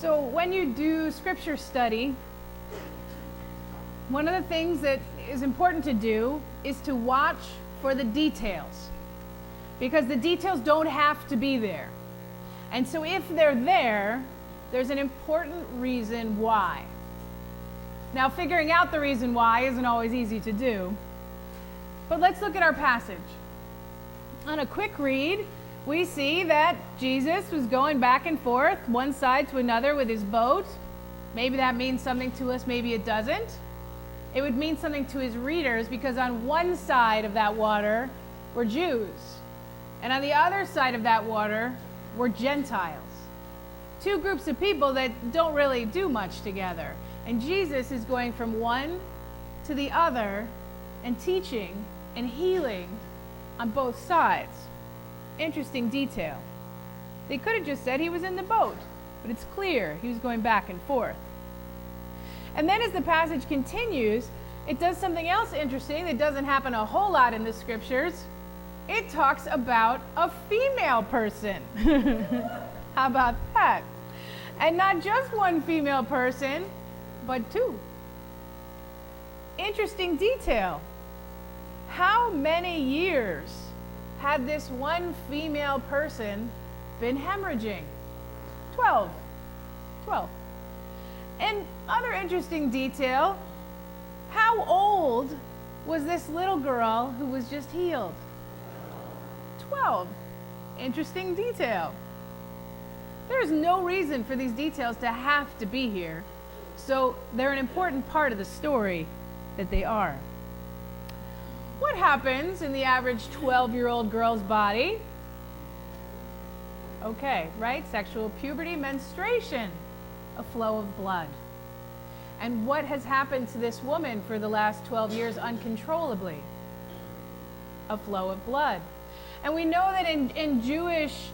So when you do scripture study, one of the things that is important to do is to watch for the details, because the details don't have to be there. And so if they're there, there's an important reason why. Now, figuring out the reason why isn't always easy to do, but let's look at our passage. On a quick read, we see that Jesus was going back and forth, one side to another with his boat. Maybe that means something to us, maybe it doesn't. It would mean something to his readers, because on one side of that water were Jews, and on the other side of that water were Gentiles. Two groups of people that don't really do much together. And Jesus is going from one to the other and teaching and healing on both sides. Interesting detail. They could have just said he was in the boat, but it's clear he was going back and forth. And then as the passage continues, it does something else interesting that doesn't happen a whole lot in the scriptures. It talks about a female person. How about that? And not just one female person, but two. Interesting detail. How many years had this one female person been hemorrhaging? 12. And other interesting detail, how old was this little girl who was just healed? 12. Interesting detail. There's no reason for these details to have to be here, so they're an important part of the story that they are. What happens in the average 12-year-old girl's body? Okay, right? Sexual puberty, menstruation, a flow of blood. And what has happened to this woman for the last 12 years uncontrollably? A flow of blood. And we know that in Jewish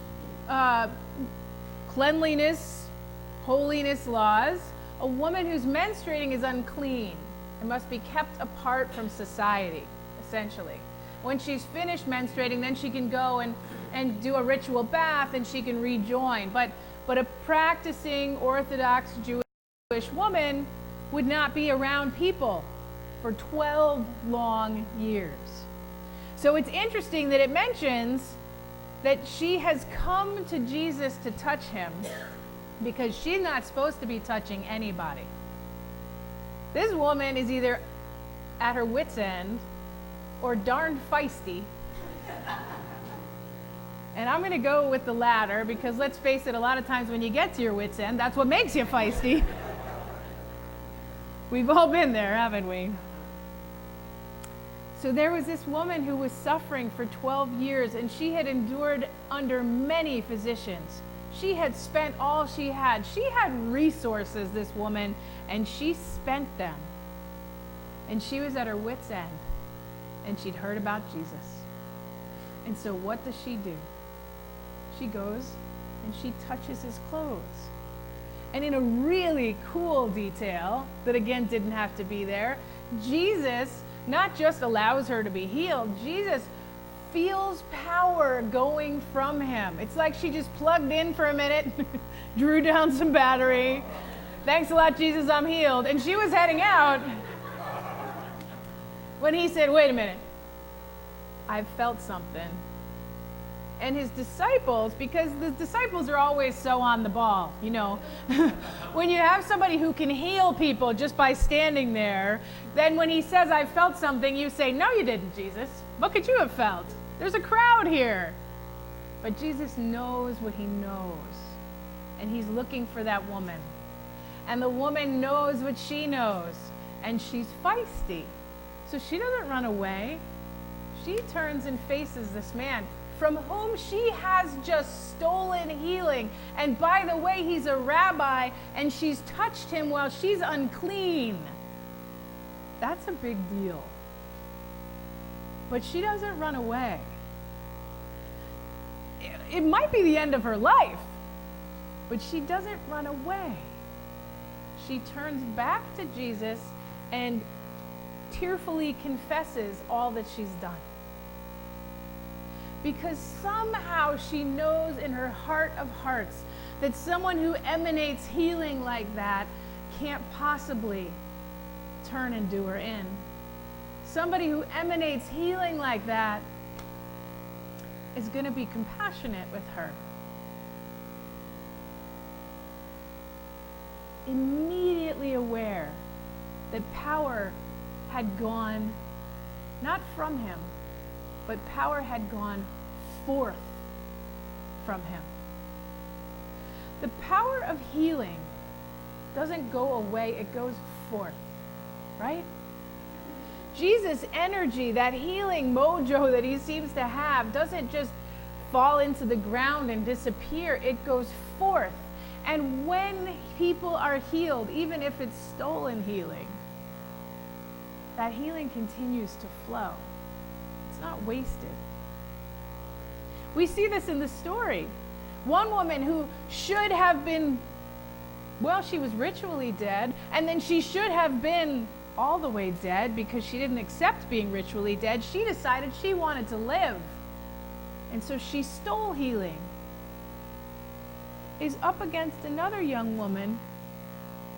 cleanliness, holiness laws, a woman who's menstruating is unclean and must be kept apart from society, essentially. When she's finished menstruating, then she can go and do a ritual bath and she can rejoin. But a practicing Orthodox Jewish woman would not be around people for 12 long years. So it's interesting that it mentions that she has come to Jesus to touch him because she's not supposed to be touching anybody. This woman is either at her wit's end or darn feisty. And I'm going to go with the latter, because let's face it, a lot of times when you get to your wit's end, that's what makes you feisty. We've all been there, haven't we? So there was this woman who was suffering for 12 years, and she had endured under many physicians. She had spent all she had. She had resources, this woman, and she spent them. And she was at her wit's end, and she'd heard about Jesus. And so what does she do? She goes and she touches his clothes. And in a really cool detail that again didn't have to be there, Jesus not just allows her to be healed, Jesus feels power going from him. It's like she just plugged in for a minute, drew down some battery. Thanks a lot, Jesus, I'm healed. And she was heading out when he said, wait a minute, I've felt something. And his disciples, because the disciples are always so on the ball, you know. When you have somebody who can heal people just by standing there, then when he says, I felt something, you say, no, you didn't, Jesus. What could you have felt? There's a crowd here. But Jesus knows what he knows. And he's looking for that woman. And the woman knows what she knows. And she's feisty. So she doesn't run away. She turns and faces this man from whom she has just stolen healing. And by the way, he's a rabbi, and she's touched him while she's unclean. That's a big deal. But she doesn't run away. It might be the end of her life, but she doesn't run away. She turns back to Jesus and tearfully confesses all that she's done. because somehow she knows in her heart of hearts that someone who emanates healing like that can't possibly turn and do her in. Somebody who emanates healing like that is going to be compassionate with her. Immediately aware that power had gone not from him, but power had gone forth from him. The power of healing doesn't go away, it goes forth, right? Jesus' energy, that healing mojo that he seems to have, doesn't just fall into the ground and disappear, it goes forth. And when people are healed, even if it's stolen healing, that healing continues to flow. It's not wasted. We see this in the story. One woman who should have been, well, she was ritually dead, and then she should have been all the way dead because she didn't accept being ritually dead. She decided she wanted to live. And so she stole healing. Is up against another young woman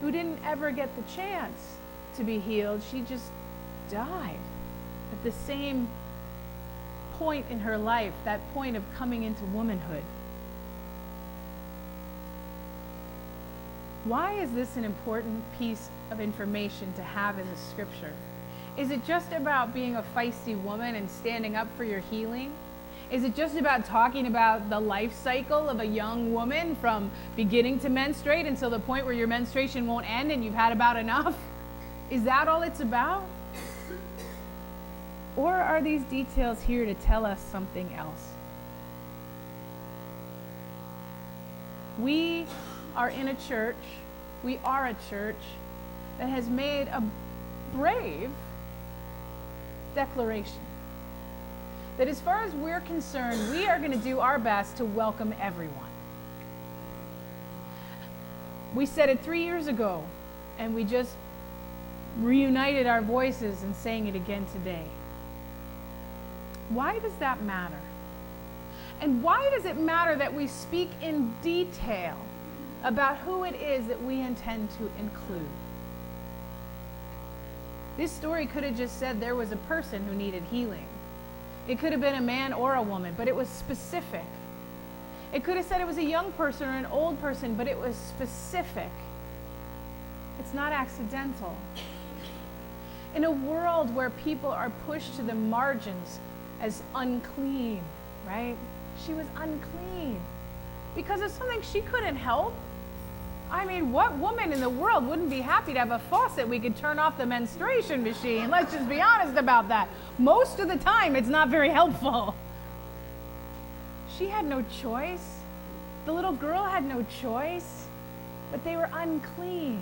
who didn't ever get the chance to be healed. She just died at the same point in her life, that point of coming into womanhood. Why is this an important piece of information to have in the scripture? Is it just about being a feisty woman and standing up for your healing? Is it just about talking about the life cycle of a young woman from beginning to menstruate until the point where your menstruation won't end and you've had about enough? Is that all it's about? Or are these details here to tell us something else? We are a church that has made a brave declaration that as far as we're concerned, we are going to do our best to welcome everyone. We said it 3 years ago, and we just reunited our voices and saying it again today. Why does that matter? And why does it matter that we speak in detail about who it is that we intend to include? This story could have just said there was a person who needed healing. It could have been a man or a woman, but it was specific. It could have said it was a young person or an old person, but it was specific. It's not accidental. In a world where people are pushed to the margins as unclean, right? She was unclean because of something she couldn't help. I mean, what woman in the world wouldn't be happy to have a faucet we could turn off the menstruation machine? Let's just be honest about that. Most of the time, it's not very helpful. She had no choice. The little girl had no choice, but they were unclean.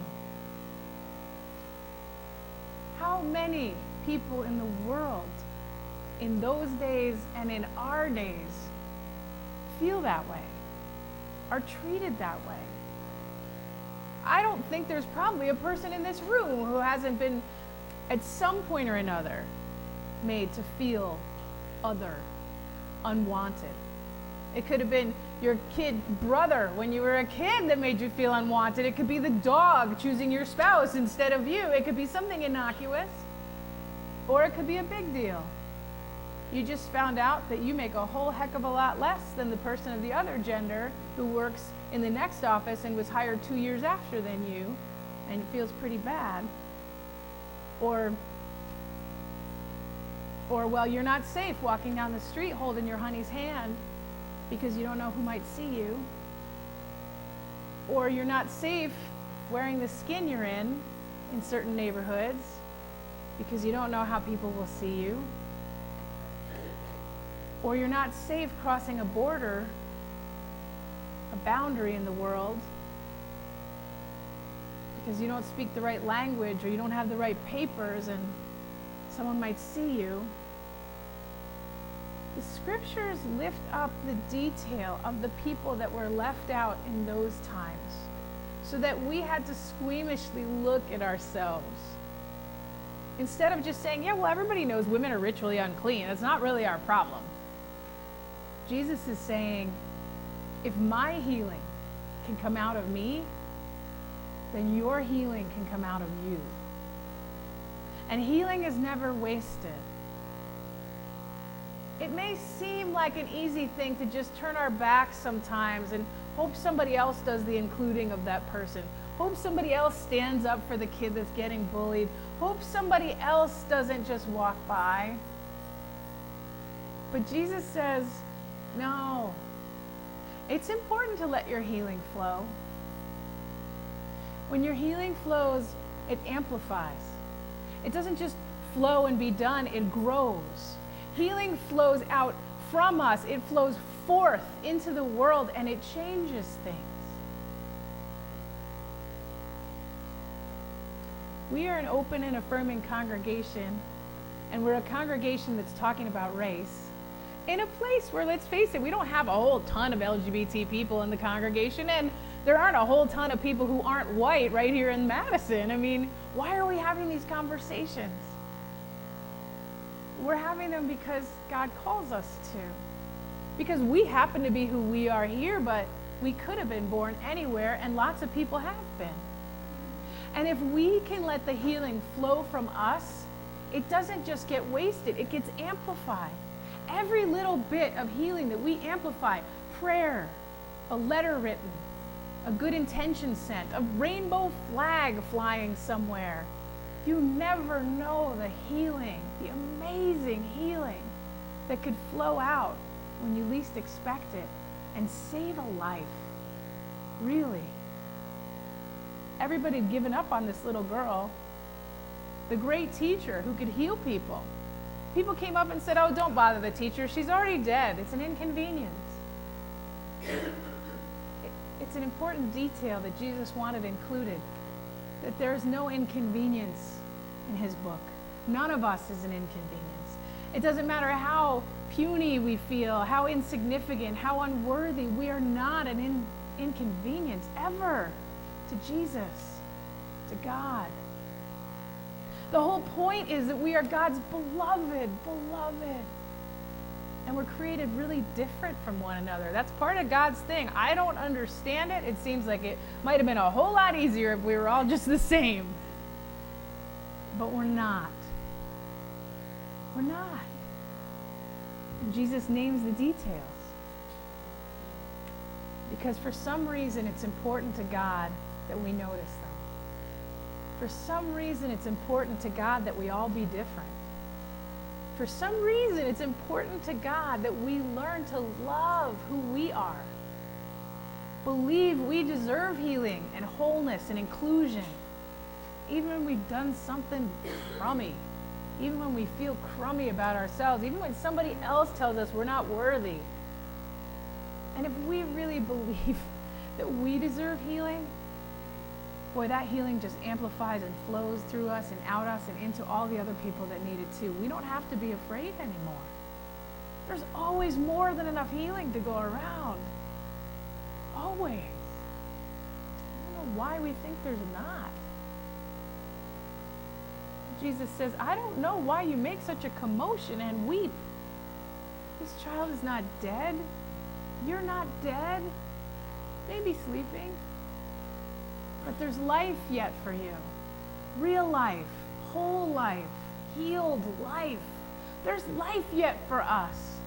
How many people in the world, in those days and in our days, feel that way, are treated that way? I don't think there's probably a person in this room who hasn't been, at some point or another, made to feel other, unwanted. It could have been your kid brother when you were a kid that made you feel unwanted. It could be the dog choosing your spouse instead of you. It could be something innocuous, or it could be a big deal. You just found out that you make a whole heck of a lot less than the person of the other gender who works in the next office and was hired 2 years after than you, and it feels pretty bad. Or well, you're not safe walking down the street holding your honey's hand because you don't know who might see you. Or you're not safe wearing the skin you're in certain neighborhoods because you don't know how people will see you. Or you're not safe crossing a border, a boundary in the world, because you don't speak the right language or you don't have the right papers and someone might see you. The scriptures lift up the detail of the people that were left out in those times so that we had to squeamishly look at ourselves. Instead of just saying, yeah, well, everybody knows women are ritually unclean. It's not really our problem. Jesus is saying, if my healing can come out of me, then your healing can come out of you. And healing is never wasted. It may seem like an easy thing to just turn our backs sometimes and hope somebody else does the including of that person. Hope somebody else stands up for the kid that's getting bullied. Hope somebody else doesn't just walk by. But Jesus says, no. It's important to let your healing flow. When your healing flows, it amplifies. It doesn't just flow and be done, it grows. Healing flows out from us. It flows forth into the world, and it changes things. We are an open and affirming congregation, and we're a congregation that's talking about race in a place where, let's face it, we don't have a whole ton of LGBT people in the congregation, and there aren't a whole ton of people who aren't white right here in Madison. I mean, why are we having these conversations? We're having them because God calls us to. Because we happen to be who we are here, but we could have been born anywhere, and lots of people have been. And if we can let the healing flow from us, it doesn't just get wasted, it gets amplified. Every little bit of healing that we amplify, prayer, a letter written, a good intention sent, a rainbow flag flying somewhere, you never know the healing, the amazing healing that could flow out when you least expect it and save a life. Really. Everybody had given up on this little girl, the great teacher who could heal people. People came up and said, oh, don't bother the teacher. She's already dead. It's an inconvenience. It's an important detail that Jesus wanted included, that there's no inconvenience in his book. None of us is an inconvenience. It doesn't matter how puny we feel, how insignificant, how unworthy, we are not an inconvenience ever to Jesus, to God. The whole point is that we are God's beloved. And we're created really different from one another. That's part of God's thing. I don't understand it. It seems like it might have been a whole lot easier if we were all just the same. But we're not. We're not. And Jesus names the details. Because for some reason it's important to God that we notice them. For some reason it's important to God that we all be different. For some reason it's important to God that we learn to love who we are. Believe we deserve healing and wholeness and inclusion. Even when we've done something crummy. Even when we feel crummy about ourselves. Even when somebody else tells us we're not worthy. And if we really believe that we deserve healing, boy, that healing just amplifies and flows through us and out us and into all the other people that need it too. We don't have to be afraid anymore. There's always more than enough healing to go around. Always. I don't know why we think there's not. Jesus says, I don't know why you make such a commotion and weep. This child is not dead. You're not dead. Maybe sleeping. But there's life yet for you. Real life, whole life, healed life. There's life yet for us.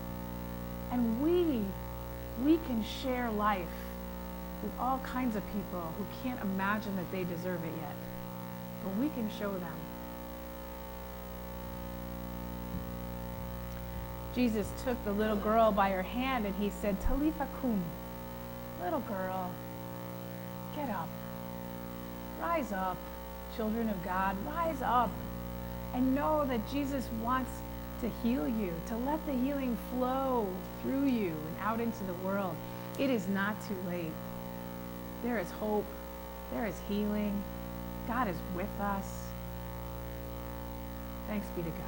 And we can share life with all kinds of people who can't imagine that they deserve it yet. But we can show them. Jesus took the little girl by her hand and he said, Talitha kum, little girl, get up. Rise up, children of God, rise up and know that Jesus wants to heal you, to let the healing flow through you and out into the world. It is not too late. There is hope. There is healing. God is with us. Thanks be to God.